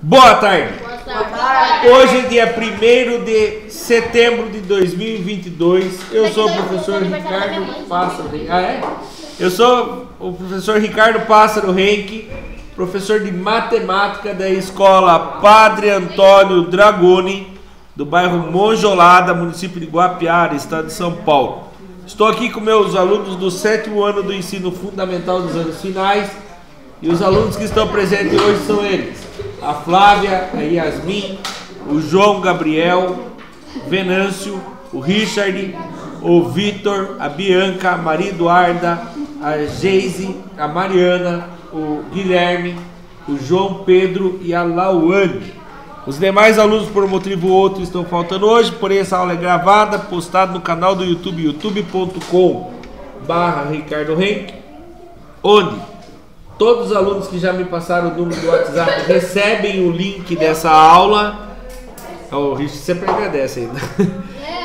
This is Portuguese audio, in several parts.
Boa tarde. Boa tarde. Hoje é dia 1º de setembro de 2022. Eu sou o professor Ricardo Pássaro. Eu sou o professor Ricardo Pássaro Henke, professor de matemática da escola Padre Antônio Dragoni, do bairro Monjolada, município de Guapiara, estado de São Paulo. Estou aqui com meus alunos do 7º ano do ensino fundamental dos anos finais, e os alunos que estão presentes hoje são eles: a Flávia, a Yasmin, o João Gabriel, Venâncio, o Richard, o Vitor, a Bianca, a Maria Eduarda, a Geise, a Mariana, o Guilherme, o João Pedro e a Lauane. Os demais alunos, por um motivo ou outro, estão faltando hoje, porém essa aula é gravada, postada no canal do YouTube, youtube.com/Ricardo Henke, onde todos os alunos que já me passaram o número do WhatsApp recebem o link dessa aula. O Richard sempre agradece ainda.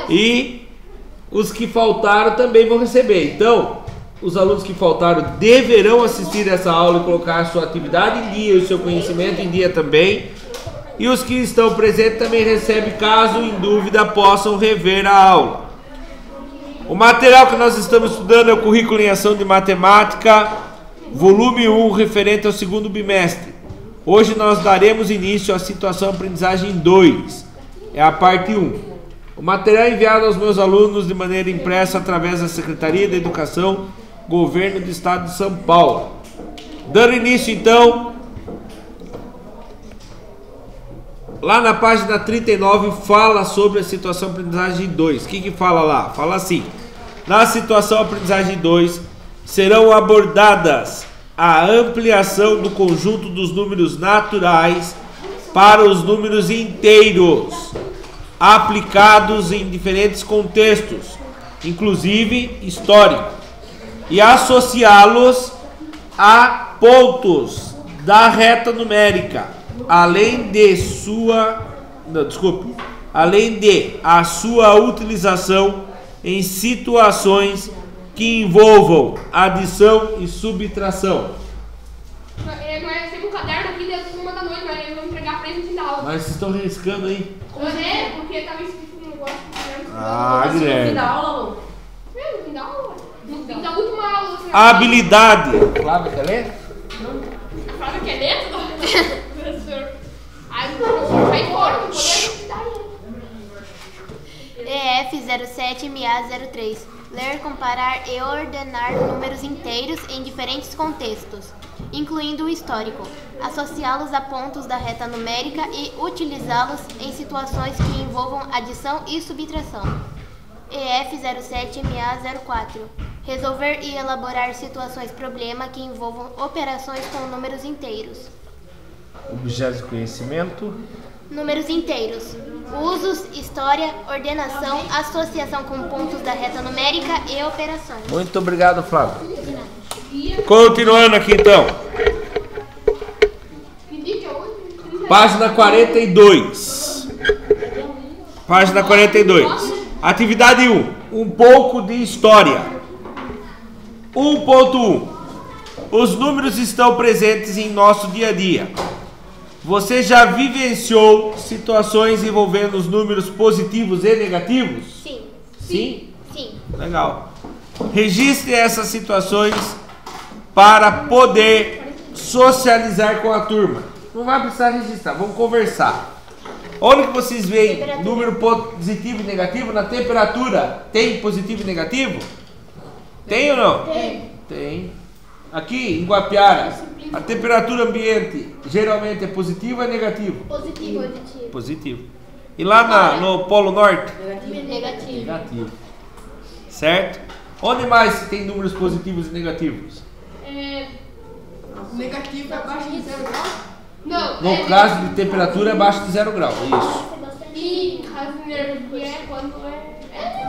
E os que faltaram também vão receber. Então, os alunos que faltaram deverão assistir essa aula e colocar a sua atividade em dia e o seu conhecimento em dia também. E os que estão presentes também recebem, caso em dúvida possam rever a aula. O material que nós estamos estudando é o Currículo em Ação de Matemática, volume 1, referente ao 2º bimestre. Hoje nós daremos início à situação aprendizagem 2, é a parte 1. O material é enviado aos meus alunos de maneira impressa através da Secretaria da Educação, Governo do Estado de São Paulo. Dando início então, lá na página 39 fala sobre a situação aprendizagem 2. O que fala lá? Fala assim: na situação aprendizagem 2 serão abordadas a ampliação do conjunto dos números naturais para os números inteiros, aplicados em diferentes contextos, inclusive histórico, e associá-los a pontos da reta numérica, além de a sua utilização em situações que envolvam adição e subtração. Nós temos um caderno aqui dentro de 1 da noite, mas eles vão entregar pra eles no fim da aula. Mas vocês estão riscando aí? Porque tava escrito no negócio. Guilherme. No fim da aula, Lu? No fim da aula. No fim da última aula. Habilidade. Flávia, quer ler? Flávia quer ler? Professor. Aí o professor sai fora, não podemos estudar ele. EF07MA03. Ler, comparar e ordenar números inteiros em diferentes contextos, incluindo o histórico, associá-los a pontos da reta numérica e utilizá-los em situações que envolvam adição e subtração. EF07MA04. Resolver e elaborar situações-problema que envolvam operações com números inteiros. Objetos de conhecimento. Números inteiros. Usos, história, ordenação, associação com pontos da reta numérica e operações. Muito obrigado, Flávio. Continuando aqui então. Página 42. Página 42. Atividade 1. Um pouco de história. 1.1. Os números estão presentes em nosso dia a dia. Você já vivenciou situações envolvendo os números positivos e negativos? Sim. Sim? Sim. Legal. Registre essas situações para poder socializar com a turma. Não vai precisar registrar, vamos conversar. Onde que vocês veem número positivo e negativo? Na temperatura, tem positivo e negativo? Tem ou não? Tem. Tem. Aqui em Guapiara, a temperatura ambiente geralmente é positiva ou é negativo? Positivo. Positivo. E lá no Polo Norte? Negativo. Negativo. Certo? Onde mais tem números positivos e negativos? Negativo é abaixo de 0 graus? Não. No caso de temperatura é abaixo de 0 grau. Isso. E a energia é quando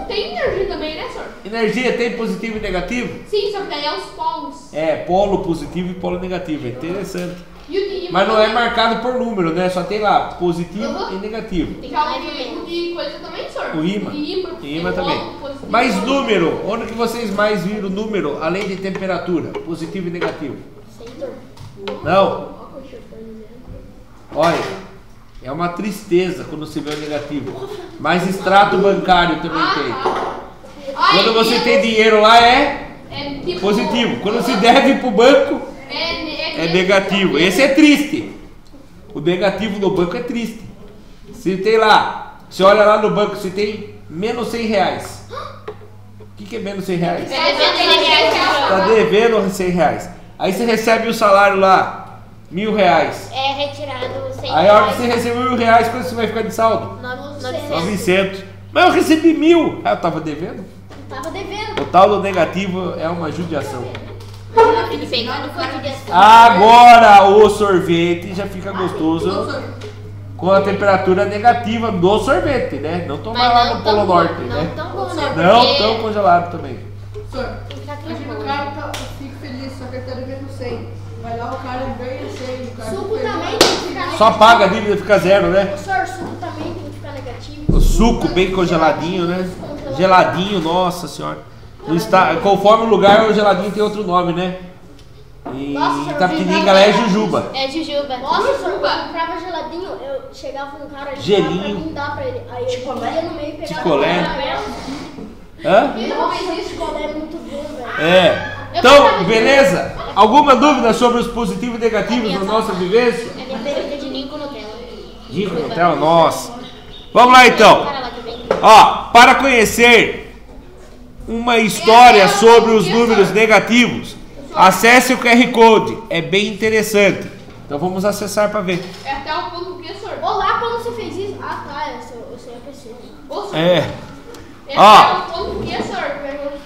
tem energia também, né, senhor? Energia tem positivo e negativo? Sim, só que daí é os polos. É, polo positivo e polo negativo. É interessante. E o de Mas não é marcado por número, né? Só tem lá positivo e negativo. Já o de coisa também, senhor? O imã. Imã também. Positivo, Mas número, onde que vocês mais viram número além de temperatura? Positivo e negativo? Não? Olha. É uma tristeza quando você vê o negativo. Mas extrato bancário também tem. Quando você tem dinheiro lá é positivo. Quando se deve para o banco é negativo. Esse é triste. O negativo no banco é triste. Se tem lá, você olha lá no banco, se tem menos 100 reais. O que é menos 100 reais? Está devendo 100 reais. Aí você recebe o salário lá, 1.000 reais. É retirado 100 Aí a hora que você recebeu 1.000 reais, quanto você vai ficar de saldo? 900. Mas eu recebi 1.000. Ah, eu estava devendo? Tava devendo. O tal do negativo é uma judiação. Pegando cotidiano. Agora o sorvete já fica gostoso com a temperatura negativa do sorvete, né? Não tomar lá no Polo Norte, né? Não tão congelado também. Professor, imagina o cara tá, fica feliz, só que ele tá devendo 100. Vai lá, o cara ganha 100. O cara Suco também tem que ficar negativo. Só paga a dívida, fica zero, né? Professor, suco também tem que ficar negativo. O suco bem congeladinho, né? Geladinho, nossa senhora. No conforme o lugar, o geladinho tem outro nome, né? E Itapetininga lá é jujuba. É jujuba. Nossa, professor, eu comprava geladinho, eu chegava um cara ali, Gelinho. pra mim dar pra ele. Aí ele ia no meio e pegava Picolé. Hã? Nossa, esse picolé é muito bom, velho. É. Então, beleza? Alguma dúvida sobre os positivos e negativos da nossa vivência? É minha bebida de Ninho com Nutella. Ninho com Nutella, nossa. Vamos lá então. Ó, para conhecer uma história sobre os números negativos, acesse o QR Code. É bem interessante. Então vamos acessar para ver. É até o ponto que, senhor? Olá, quando você fez isso? Ah, tá, eu sei a pessoa. Ô, senhor. É. É Ó. até o ponto que, senhor?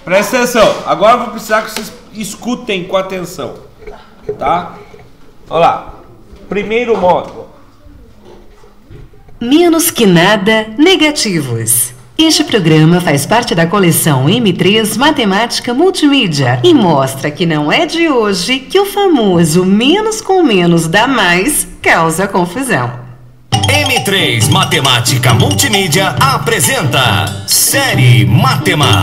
Presta atenção. Agora eu vou precisar que vocês escutem com atenção. Tá? Olha lá. Primeiro módulo. Menos que nada, negativos. Este programa faz parte da coleção M3 Matemática Multimídia e mostra que não é de hoje que o famoso menos com menos dá mais causa confusão. M3 Matemática Multimídia apresenta Série Matema.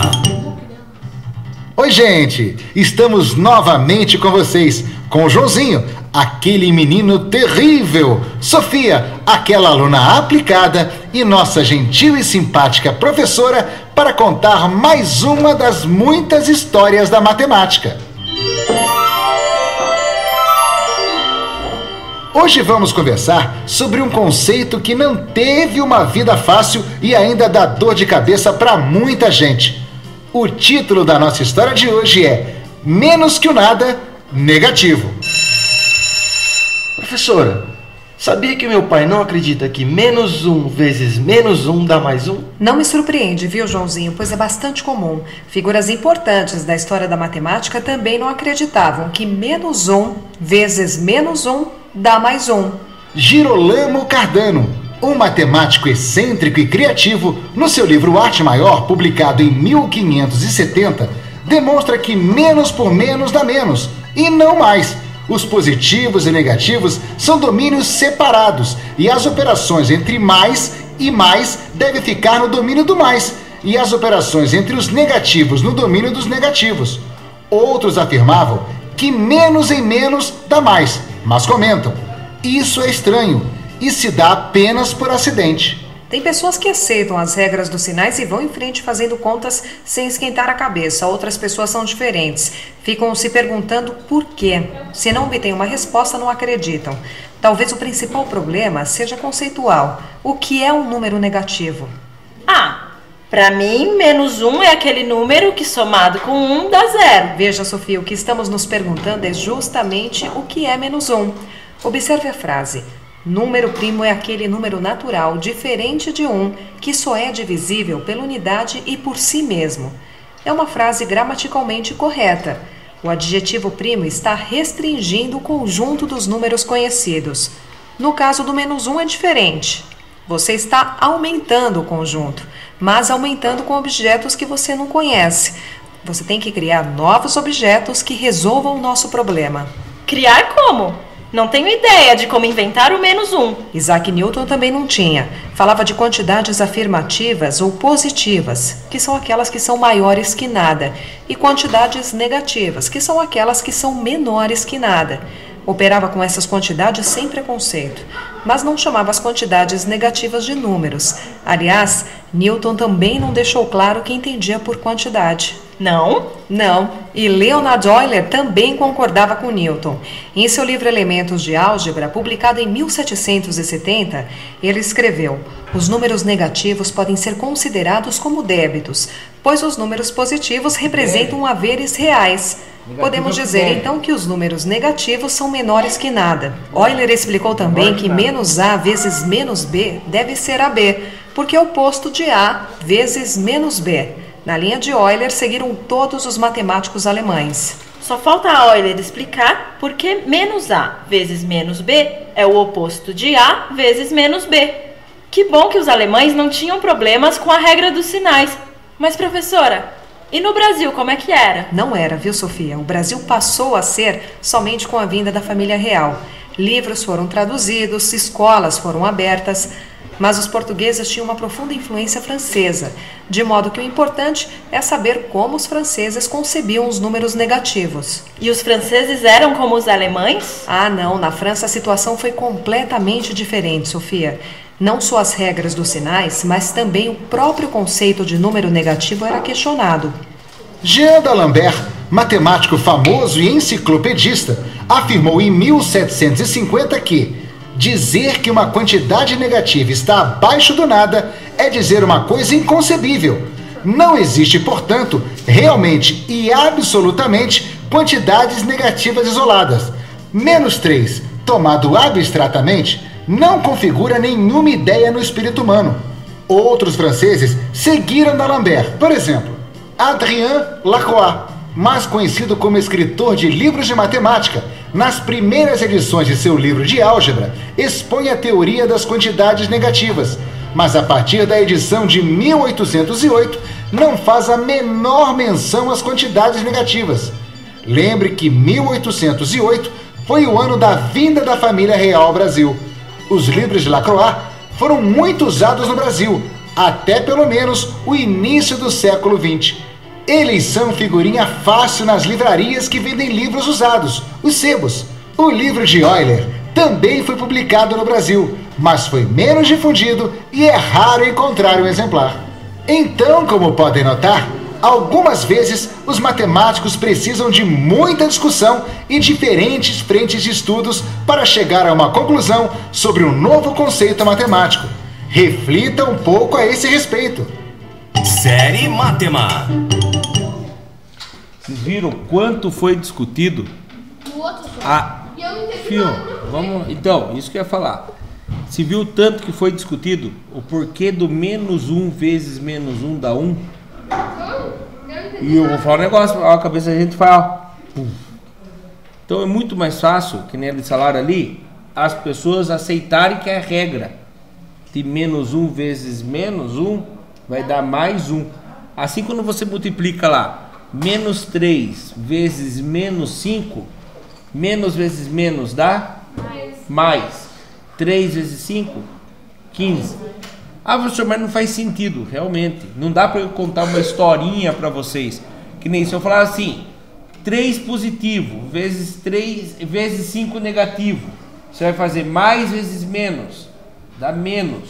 Oi, gente! Estamos novamente com vocês, com o Joãozinho, aquele menino terrível, Sofia, aquela aluna aplicada, e nossa gentil e simpática professora para contar mais uma das muitas histórias da matemática. Hoje vamos conversar sobre um conceito que não teve uma vida fácil e ainda dá dor de cabeça para muita gente. O título da nossa história de hoje é Menos que o Nada, Negativo. Professora, sabia que meu pai não acredita que menos 1 vezes menos 1 dá mais 1? Não me surpreende, viu, Joãozinho, pois é bastante comum. Figuras importantes da história da matemática também não acreditavam que menos 1 vezes menos 1 dá mais 1. Girolamo Cardano, um matemático excêntrico e criativo, no seu livro Arte Maior, publicado em 1570, demonstra que menos por menos dá menos, e não mais. Os positivos e negativos são domínios separados, e as operações entre mais e mais devem ficar no domínio do mais, e as operações entre os negativos no domínio dos negativos. Outros afirmavam que menos em menos dá mais, mas comentam: isso é estranho e se dá apenas por acidente. Tem pessoas que aceitam as regras dos sinais e vão em frente fazendo contas sem esquentar a cabeça. Outras pessoas são diferentes. Ficam se perguntando por quê. Se não obtêm uma resposta, não acreditam. Talvez o principal problema seja conceitual. O que é um número negativo? Para mim, menos 1 é aquele número que somado com 1 dá 0. Veja, Sofia, o que estamos nos perguntando é justamente o que é menos 1. Observe a frase. Número primo é aquele número natural diferente de 1 que só é divisível pela unidade e por si mesmo. É uma frase gramaticalmente correta. O adjetivo primo está restringindo o conjunto dos números conhecidos. No caso do menos 1 é diferente. Você está aumentando o conjunto, mas aumentando com objetos que você não conhece. Você tem que criar novos objetos que resolvam o nosso problema. Criar como? Não tenho ideia de como inventar o menos 1. Isaac Newton também não tinha. Falava de quantidades afirmativas ou positivas, que são aquelas que são maiores que nada, e quantidades negativas, que são aquelas que são menores que nada. Operava com essas quantidades sem preconceito, mas não chamava as quantidades negativas de números. Aliás, Newton também não deixou claro o que entendia por quantidade. Não? Não, e Leonhard Euler também concordava com Newton. Em seu livro Elementos de Álgebra, publicado em 1770, ele escreveu: os números negativos podem ser considerados como débitos, pois os números positivos representam haveres reais. Podemos dizer então que os números negativos são menores que nada. Euler explicou também que menos A vezes menos B deve ser AB, porque é o oposto de A vezes menos B. Na linha de Euler seguiram todos os matemáticos alemães. Só falta a Euler explicar por que menos A vezes menos B é o oposto de A vezes menos B. Que bom que os alemães não tinham problemas com a regra dos sinais. Mas, professora, e no Brasil, como é que era? Não era, viu, Sofia? O Brasil passou a ser somente com a vinda da família real. Livros foram traduzidos, escolas foram abertas, mas os portugueses tinham uma profunda influência francesa, de modo que o importante é saber como os franceses concebiam os números negativos. E os franceses eram como os alemães? Ah, não, na França a situação foi completamente diferente, Sofia. Não só as regras dos sinais, mas também o próprio conceito de número negativo era questionado. Jean d'Alembert, matemático famoso e enciclopedista, afirmou em 1750 que dizer que uma quantidade negativa está abaixo do nada é dizer uma coisa inconcebível. Não existe, portanto, realmente e absolutamente quantidades negativas isoladas. Menos 3, tomado abstratamente, não configura nenhuma ideia no espírito humano. Outros franceses seguiram d'Alembert. Por exemplo, Adrien Lacroix, mais conhecido como escritor de livros de matemática, nas primeiras edições de seu livro de álgebra, expõe a teoria das quantidades negativas, mas a partir da edição de 1808 não faz a menor menção às quantidades negativas. Lembre que 1808 foi o ano da vinda da família real ao Brasil. Os livros de Lacroix foram muito usados no Brasil, até pelo menos o início do século XX. Eles são figurinha fácil nas livrarias que vendem livros usados, os sebos. O livro de Euler também foi publicado no Brasil, mas foi menos difundido e é raro encontrar um exemplar. Então, como podem notar, algumas vezes os matemáticos precisam de muita discussão e diferentes frentes de estudos para chegar a uma conclusão sobre um novo conceito matemático. Reflita um pouco a esse respeito. Série Matema. Vocês viram quanto foi discutido? O outro só. E eu não entendi Fio, nada. vamos. Então, isso que eu ia falar. Se viu tanto que foi discutido o porquê do menos 1 vezes menos 1 dá 1? Eu não entendi E eu vou nada. falar um negócio, ó, a cabeça da gente fala. Então é muito mais fácil, que nem eles falaram ali, as pessoas aceitarem que é a regra de menos 1 vezes menos 1 vai dar mais 1. Assim, quando você multiplica lá menos 3 vezes menos 5, menos vezes menos dá mais. 3 vezes 5, 15. Ah, professor, mas não faz sentido, realmente. Não dá para eu contar uma historinha para vocês. Que nem se eu falar assim, 3 positivo vezes 3 vezes 5 negativo. Você vai fazer mais vezes menos, dá menos.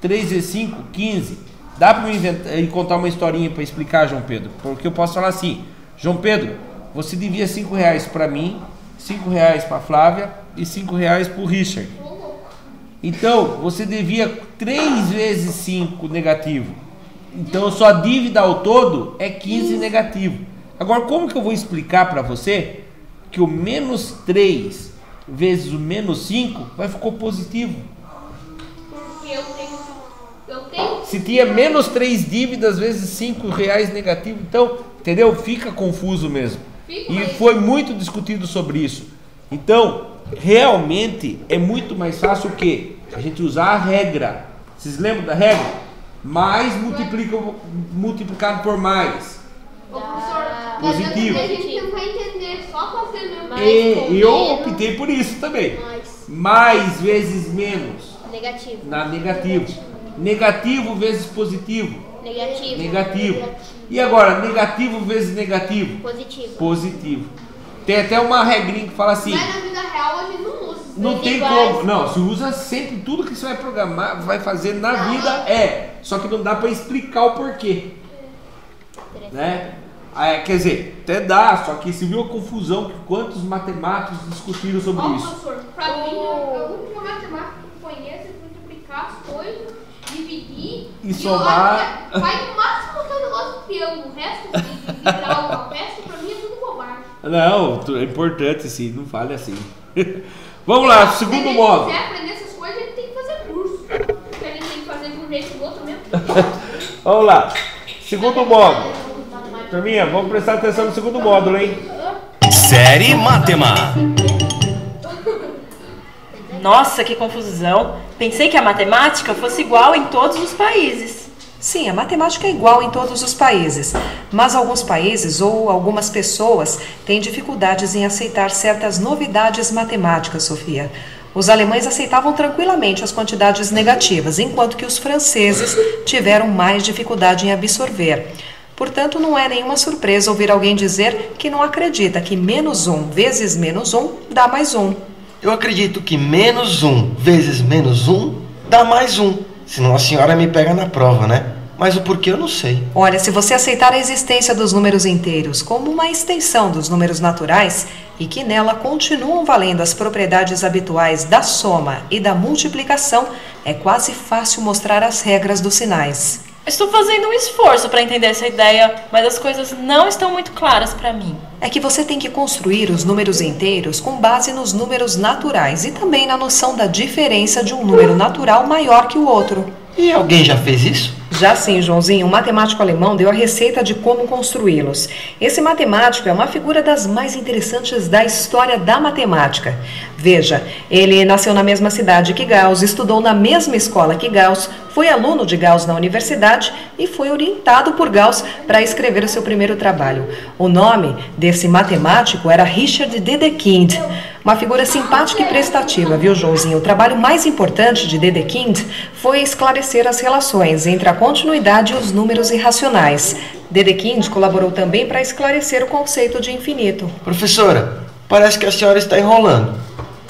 3 vezes 5, 15. Dá para eu contar uma historinha para explicar, João Pedro? Porque eu posso falar assim, João Pedro, você devia R$5 para mim, R$5 para Flávia e R$5 para o Richard. Então, você devia 3 vezes 5 negativo. Então, sua dívida ao todo é 15 negativo. Agora, como que eu vou explicar para você que o menos 3 vezes o menos 5 vai ficar positivo? Porque eu tenho. Se tinha menos 3 dívidas vezes R$5 negativo, então, entendeu? Fica confuso mesmo. E foi muito discutido sobre isso. Então, realmente é muito mais fácil o quê? A gente usar a regra. Vocês lembram da regra? Mais multiplicado por mais. Ô, professor, Positivo. a gente tentar entender só fazendo mesmo. E eu optei por isso também. Mais vezes menos. Negativo. Na negativo. Negativo vezes positivo. Negativo. Negativo. E agora, negativo vezes negativo? Positivo. Positivo. Tem até uma regrinha que fala assim... Mas na vida real a gente não usa. Não tem como. Não, se usa sempre tudo que você vai programar, vai fazer na vida Só que não dá pra explicar o porquê. Né? Quer dizer, até dá, só que se viu a confusão que quantos matemáticos discutiram sobre isso. Professor, pra mim, a única matemática que eu conheço é multiplicar as coisas, dividir e somar. Vai no máximo que eu negócio do triângulo. O resto de virar uma peça, pra mim é tudo bobagem. Não, é importante sim, não fale assim. Vamos lá, segundo modo. Se quiser aprender essas coisas, a gente tem que fazer curso. Porque a gente tem que fazer de um jeito ou do outro mesmo. Vamos lá, segundo módulo. Turminha, vamos prestar atenção no segundo módulo, hein? Série Matema. Nossa, que confusão. Pensei que a matemática fosse igual em todos os países. Sim, a matemática é igual em todos os países, mas alguns países ou algumas pessoas têm dificuldades em aceitar certas novidades matemáticas, Sofia. Os alemães aceitavam tranquilamente as quantidades negativas, enquanto que os franceses tiveram mais dificuldade em absorver. Portanto, não é nenhuma surpresa ouvir alguém dizer que não acredita que menos 1 vezes menos 1 dá mais 1. Eu acredito que menos 1 vezes menos 1 dá mais 1. Senão a senhora me pega na prova, né? Mas o porquê eu não sei. Olha, se você aceitar a existência dos números inteiros como uma extensão dos números naturais e que nela continuam valendo as propriedades habituais da soma e da multiplicação, é quase fácil mostrar as regras dos sinais. Estou fazendo um esforço para entender essa ideia, mas as coisas não estão muito claras para mim. É que você tem que construir os números inteiros com base nos números naturais e também na noção da diferença de um número natural maior que o outro. E alguém já fez isso? Já sim, Joãozinho, um matemático alemão deu a receita de como construí-los. Esse matemático é uma figura das mais interessantes da história da matemática. Veja, ele nasceu na mesma cidade que Gauss, estudou na mesma escola que Gauss, foi aluno de Gauss na universidade e foi orientado por Gauss para escrever o seu primeiro trabalho. O nome desse matemático era Richard Dedekind. Uma figura simpática e prestativa, viu, Joãozinho? O trabalho mais importante de Dedekind foi esclarecer as relações entre a continuidade e os números irracionais. Dedekind colaborou também para esclarecer o conceito de infinito. Professora, parece que a senhora está enrolando.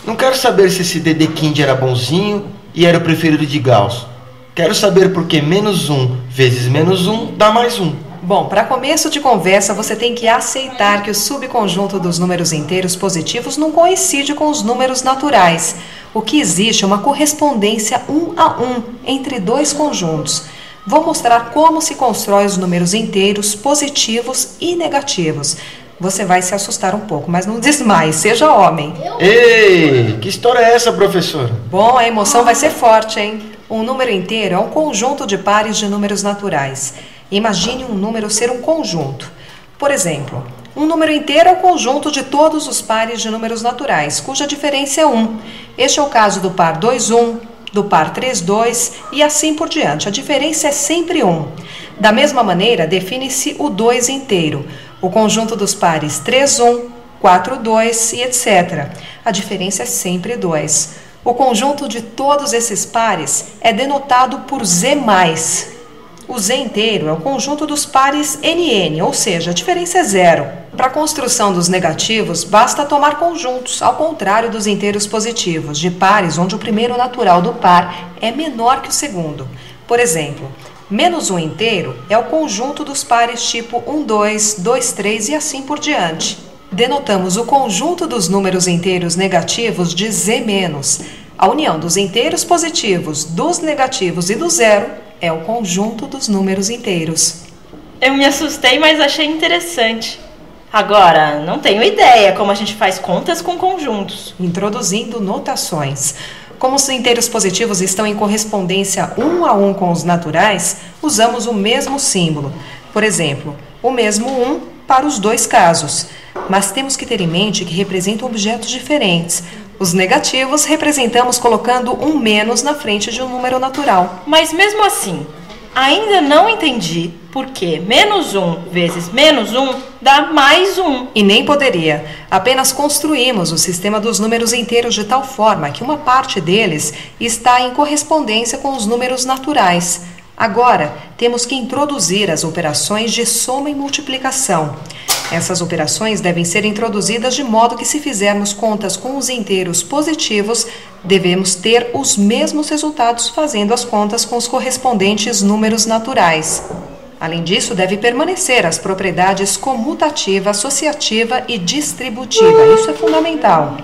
Não quero saber se esse Dedekind era bonzinho e era o preferido de Gauss. Quero saber por que menos 1 vezes menos 1 dá mais 1. Bom, para começo de conversa, você tem que aceitar que o subconjunto dos números inteiros positivos não coincide com os números naturais. O que existe é uma correspondência 1 a 1 entre dois conjuntos. Vou mostrar como se constrói os números inteiros positivos e negativos. Você vai se assustar um pouco, mas não desmaie, seja homem. Ei, que história é essa, professora? Bom, a emoção vai ser forte, hein? Um número inteiro é um conjunto de pares de números naturais. Imagine um número ser um conjunto. Por exemplo, um número inteiro é o conjunto de todos os pares de números naturais, cuja diferença é 1. Este é o caso do par 2, 1, do par 3, 2 e assim por diante. A diferença é sempre 1. Da mesma maneira, define-se o 2 inteiro, o conjunto dos pares 3, 1, 4, 2 e etc. A diferença é sempre 2. O conjunto de todos esses pares é denotado por Z+. O Z inteiro é o conjunto dos pares NN, ou seja, a diferença é 0. Para a construção dos negativos, basta tomar conjuntos, ao contrário dos inteiros positivos, de pares onde o primeiro natural do par é menor que o segundo. Por exemplo, menos 1 inteiro é o conjunto dos pares tipo 1, 2, 2, 3 e assim por diante. Denotamos o conjunto dos números inteiros negativos de Z-. A união dos inteiros positivos, dos negativos e do zero é o conjunto dos números inteiros. Eu me assustei, mas achei interessante. Agora, não tenho ideia como a gente faz contas com conjuntos. Introduzindo notações. Como os inteiros positivos estão em correspondência 1 a 1 com os naturais, usamos o mesmo símbolo. Por exemplo, o mesmo 1 para os dois casos. Mas temos que ter em mente que representam objetos diferentes. Os negativos representamos colocando um menos na frente de um número natural. Mas mesmo assim, ainda não entendi por que menos 1 vezes menos 1 dá mais 1. E nem poderia. Apenas construímos o sistema dos números inteiros de tal forma que uma parte deles está em correspondência com os números naturais. Agora, temos que introduzir as operações de soma e multiplicação. Essas operações devem ser introduzidas de modo que, se fizermos contas com os inteiros positivos, devemos ter os mesmos resultados fazendo as contas com os correspondentes números naturais. Além disso, deve permanecer as propriedades comutativa, associativa e distributiva. Isso é fundamental.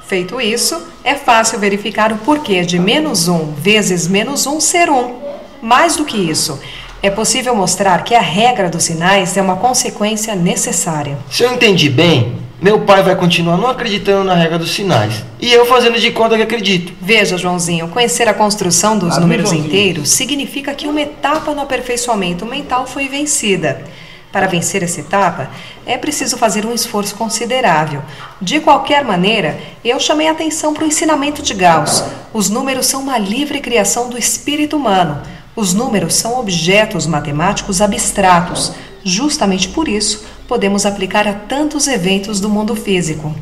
Feito isso, é fácil verificar o porquê de -1 vezes -1 ser 1. Mais do que isso, é possível mostrar que a regra dos sinais é uma consequência necessária. Se eu entendi bem, meu pai vai continuar não acreditando na regra dos sinais. E eu fazendo de conta que acredito. Veja, Joãozinho, conhecer a construção dos números inteiros significa que uma etapa no aperfeiçoamento mental foi vencida. Para vencer essa etapa, é preciso fazer um esforço considerável. De qualquer maneira, eu chamei a atenção para o ensinamento de Gauss. Os números são uma livre criação do espírito humano. Os números são objetos matemáticos abstratos. Justamente por isso, podemos aplicar a tantos eventos do mundo físico.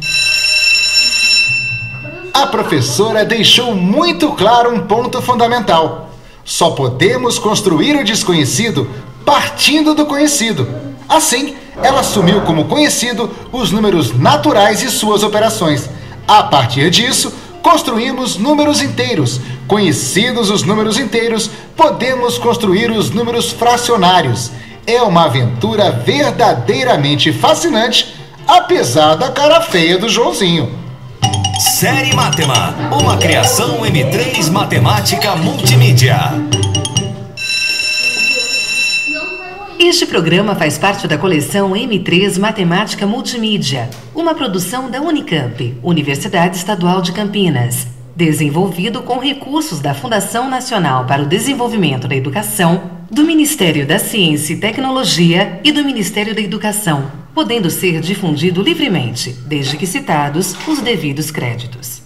A professora deixou muito claro um ponto fundamental. Só podemos construir o desconhecido partindo do conhecido. Assim, ela assumiu como conhecido os números naturais e suas operações. A partir disso, construímos números inteiros. Conhecidos os números inteiros, podemos construir os números fracionários. É uma aventura verdadeiramente fascinante, apesar da cara feia do Joãozinho. Série Matema, uma criação M3 Matemática Multimídia. Este programa faz parte da coleção M3 Matemática Multimídia, uma produção da Unicamp, Universidade Estadual de Campinas, desenvolvido com recursos da Fundação Nacional para o Desenvolvimento da Educação, do Ministério da Ciência e Tecnologia e do Ministério da Educação, podendo ser difundido livremente, desde que citados os devidos créditos.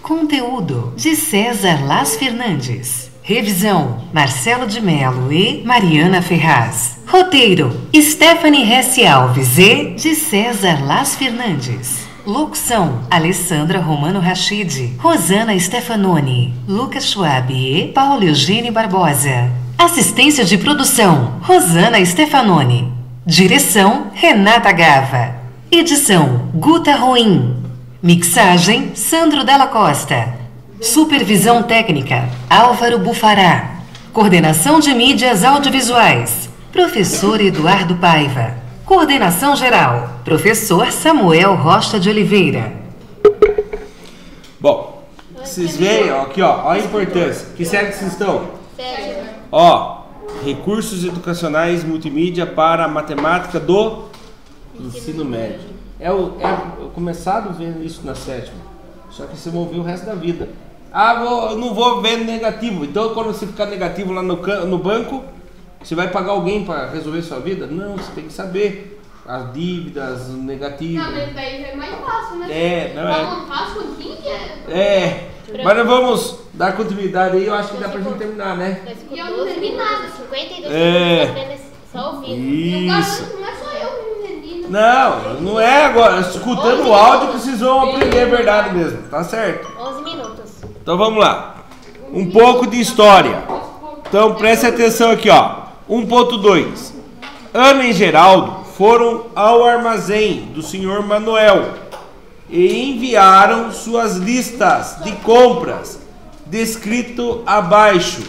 Conteúdo de César Las Fernandes. Revisão: Marcelo de Mello e Mariana Ferraz. Roteiro: Stephanie Hesse Alves e de César Las Fernandes. Locução: Alessandra Romano Rachid, Rosana Stefanoni, Lucas Schwab e Paulo Eugênio Barbosa. Assistência de produção: Rosana Stefanoni. Direção: Renata Gava. Edição: Guta Roim. Mixagem: Sandro Della Costa. Supervisão técnica: Álvaro Bufará. Coordenação de mídias audiovisuais: Professor Eduardo Paiva. Coordenação geral: Professor Samuel Rocha de Oliveira. Bom, vocês veem ó, aqui, ó a importância. Que série que vocês estão? Sério. Ó, recursos educacionais multimídia para a matemática do ensino médio. Eu começado vendo isso na sétima, só que você vai ouvir o resto da vida. Eu não vou ver negativo. Então, quando você ficar negativo lá no banco, você vai pagar alguém para resolver sua vida? Não, você tem que saber as dívidas, negativas. Não, mas daí já é mais fácil, né? Não fácil que mas nós vamos dar continuidade aí. Eu acho que dá pra gente terminar, né? E eu não entendi nada. 52 só ouvindo. Isso. Não é só eu que não entendi. Não é agora. Escutando o áudio que vocês vão aprender a verdade mesmo. Tá certo? 11 minutos. Então vamos lá. Um pouco de história. Então preste atenção aqui, ó. 1.2. Ana e Geraldo foram ao armazém do senhor Manuel e enviaram suas listas de compras, descrito abaixo.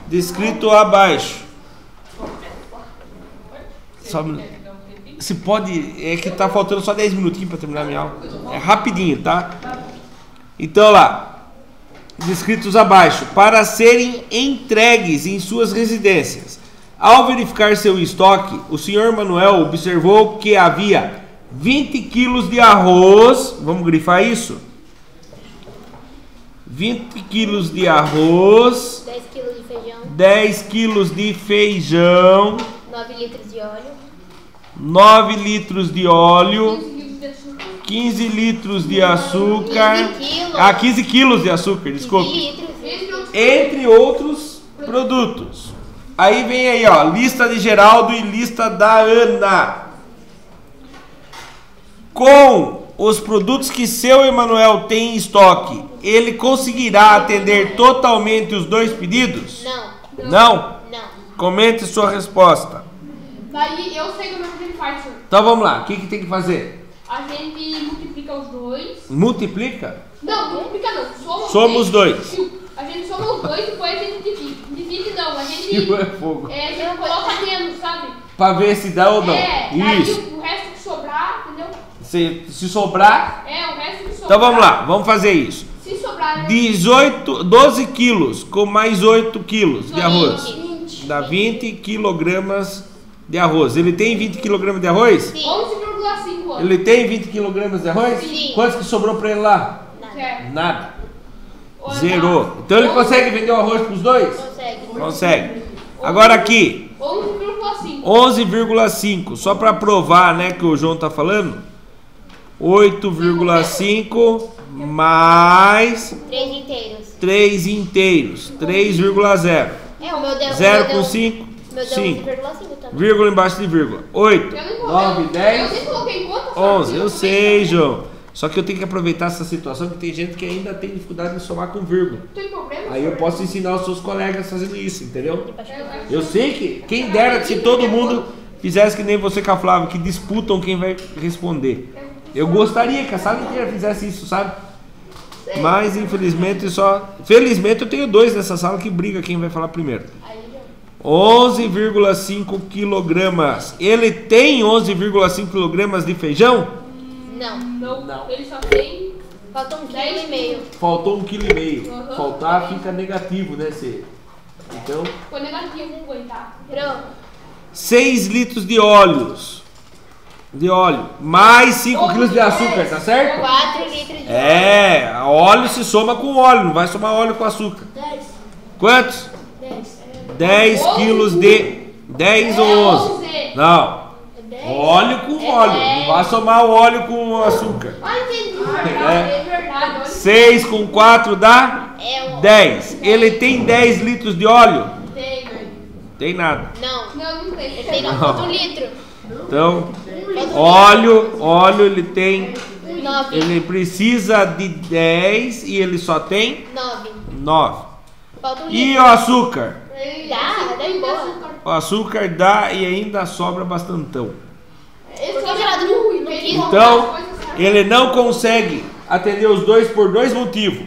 Descrito abaixo. Só se pode, é que tá faltando só 10 minutinhos para terminar a minha aula. É rapidinho, tá? Então lá, descritos abaixo, para serem entregues em suas residências. Ao verificar seu estoque, o senhor Manuel observou que havia 20 quilos de arroz, vamos grifar isso? 20 quilos de arroz, 10 quilos de feijão, 10 quilos de feijão, 9 litros de óleo, 9 litros de óleo, 15 litros de açúcar, 15 quilos de açúcar, desculpe, entre outros produtos. Aí vem aí, ó, lista de Geraldo e lista da Ana. Com os produtos que seu Emanuel tem em estoque, ele conseguirá atender totalmente os dois pedidos? Não. Não? Não. Comente sua resposta. Daí eu sei como é que ele faz, senhor. Então vamos lá, o que tem que fazer? A gente multiplica os dois. Multiplica? Não, multiplica não. Somos dois. A gente soma os dois e depois a gente divide. Divide não, a gente... Tipo é fogo. A gente coloca menos, sabe? Pra ver se dá ou não. Isso. Isso. O resto que sobrar, entendeu? Se sobrar... O resto que sobrar... Então vamos lá, vamos fazer isso. Se sobrar... 12 quilos com mais 8 quilos de arroz. 20. Dá 20 quilogramas de arroz. Ele tem 20 quilogramas de arroz? Sim. 11,5. Ele tem 20 quilogramas de arroz? Sim. Quantos que sobrou pra ele lá? Nada. Nada. Zerou. Então ele consegue vender o arroz pros dois? Consegue. Agora aqui. 11,5. Só para provar, né, que o João tá falando. 8,5 mais 3 inteiros. 3,0. O meu deu 0 com 5. Meu deu 5. 11,5 também. Vírgula embaixo de vírgula. 8, 9, 10, 11. Eu sei, João. Só que eu tenho que aproveitar essa situação, porque tem gente que ainda tem dificuldade de somar com vírgula. Tem problema? Aí eu posso ensinar os seus colegas fazendo isso, entendeu? Eu sei que, quem dera se todo mundo fizesse que nem você com a Flávia, que disputam quem vai responder. Eu gostaria que a sala inteira fizesse isso, sabe? Mas infelizmente Felizmente eu tenho dois nessa sala que briga quem vai falar primeiro. 11,5 quilogramas. Ele tem 11,5 quilogramas de feijão? Não. Ele só tem... Faltou 1,5 kg. Faltou 1,5 kg. Faltar fica negativo, né, Cê? Então... Ficou negativo, não aguentar. Pronto. 6 litros de óleo. Mais 5 quilos de açúcar, tá certo? 4 litros de óleo. Óleo se soma com óleo, não vai somar óleo com açúcar. 10. Quantos? 10 quilos de... 10 ou 11? Não. Óleo com óleo. Não vai somar o óleo com o açúcar. É verdade. 6 com 4 dá 10. Ele tem 10 litros de óleo? Tem nada. Não tem. Ele tem 1 litro. Então, óleo ele tem... 9. Ele precisa de 10 e ele só tem 9. Falta 1 litro. E o açúcar? Dá boa. O açúcar dá e ainda sobra bastantão. Então, ele não consegue atender os dois por dois motivos.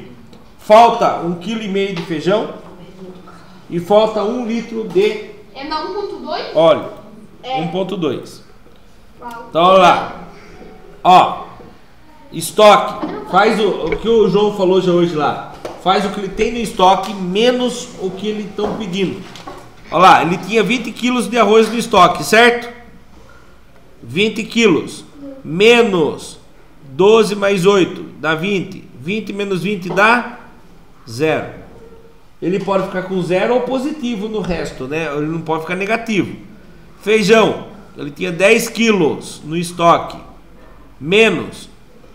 Falta 1,5 kg de feijão e falta 1 litro de na 1,2? óleo. 1,2. Então, olha lá. Ó, estoque. Faz o que o João falou já hoje lá. Faz o que ele tem no estoque menos o que eles estão pedindo. Olha lá, ele tinha 20 quilos de arroz no estoque, certo? 20 quilos menos 12 mais 8 dá 20. 20 menos 20 dá 0. Ele pode ficar com 0 ou positivo no resto, né? Ele não pode ficar negativo. Feijão, ele tinha 10 quilos no estoque menos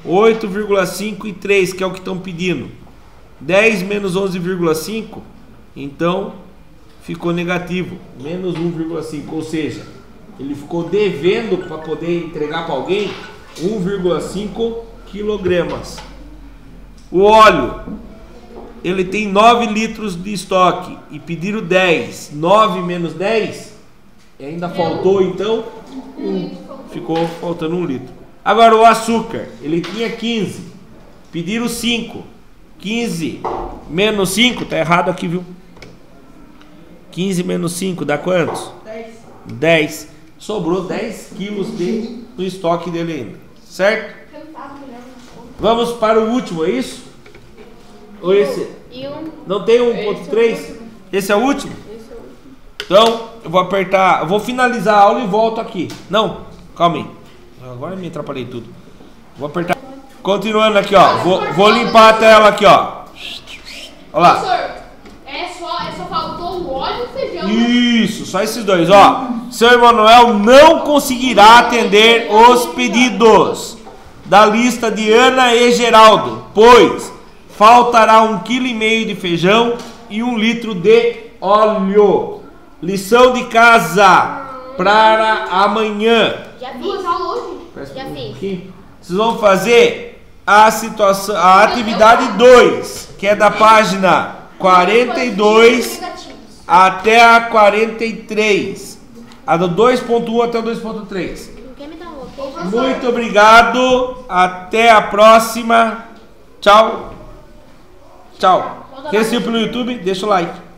8,5 e 3, que é o que estão pedindo. 10 menos 11,5, então ficou negativo, menos 1,5, ou seja, ele ficou devendo para poder entregar para alguém 1,5 quilogramas. O óleo, ele tem 9 litros de estoque e pediram 10. 9 menos 10, ainda faltou então 1, ficou faltando 1 litro. Agora o açúcar, ele tinha 15, pediram 5. 15 menos 5, tá errado aqui, viu? 15 menos 5 dá quantos? 10. Sobrou 10 quilos no estoque dele ainda, certo? Vamos para o último, é isso? Ou esse? Não tem 1,3? Esse é o último? Então, eu vou apertar, eu vou finalizar a aula e volto aqui. Não, calma aí. Agora me atrapalhei tudo. Vou apertar. Continuando aqui, ó. Vou limpar a tela aqui, ó. Olha lá. Professor, só faltou o óleo e o feijão. Isso, só esses dois, ó. Seu Emanuel não conseguirá atender os pedidos da lista de Ana e Geraldo, pois faltará 1,5 kg de feijão e 1 litro de óleo. Lição de casa para amanhã. Já fiz. Já fiz. Vocês vão fazer a atividade 2, que é da página 42 até a 43. A do 2.1 até o 2.3. Quem me dá um ok? Muito obrigado. Até a próxima. Tchau. Tchau. Quem assistiu pelo YouTube, deixa o like.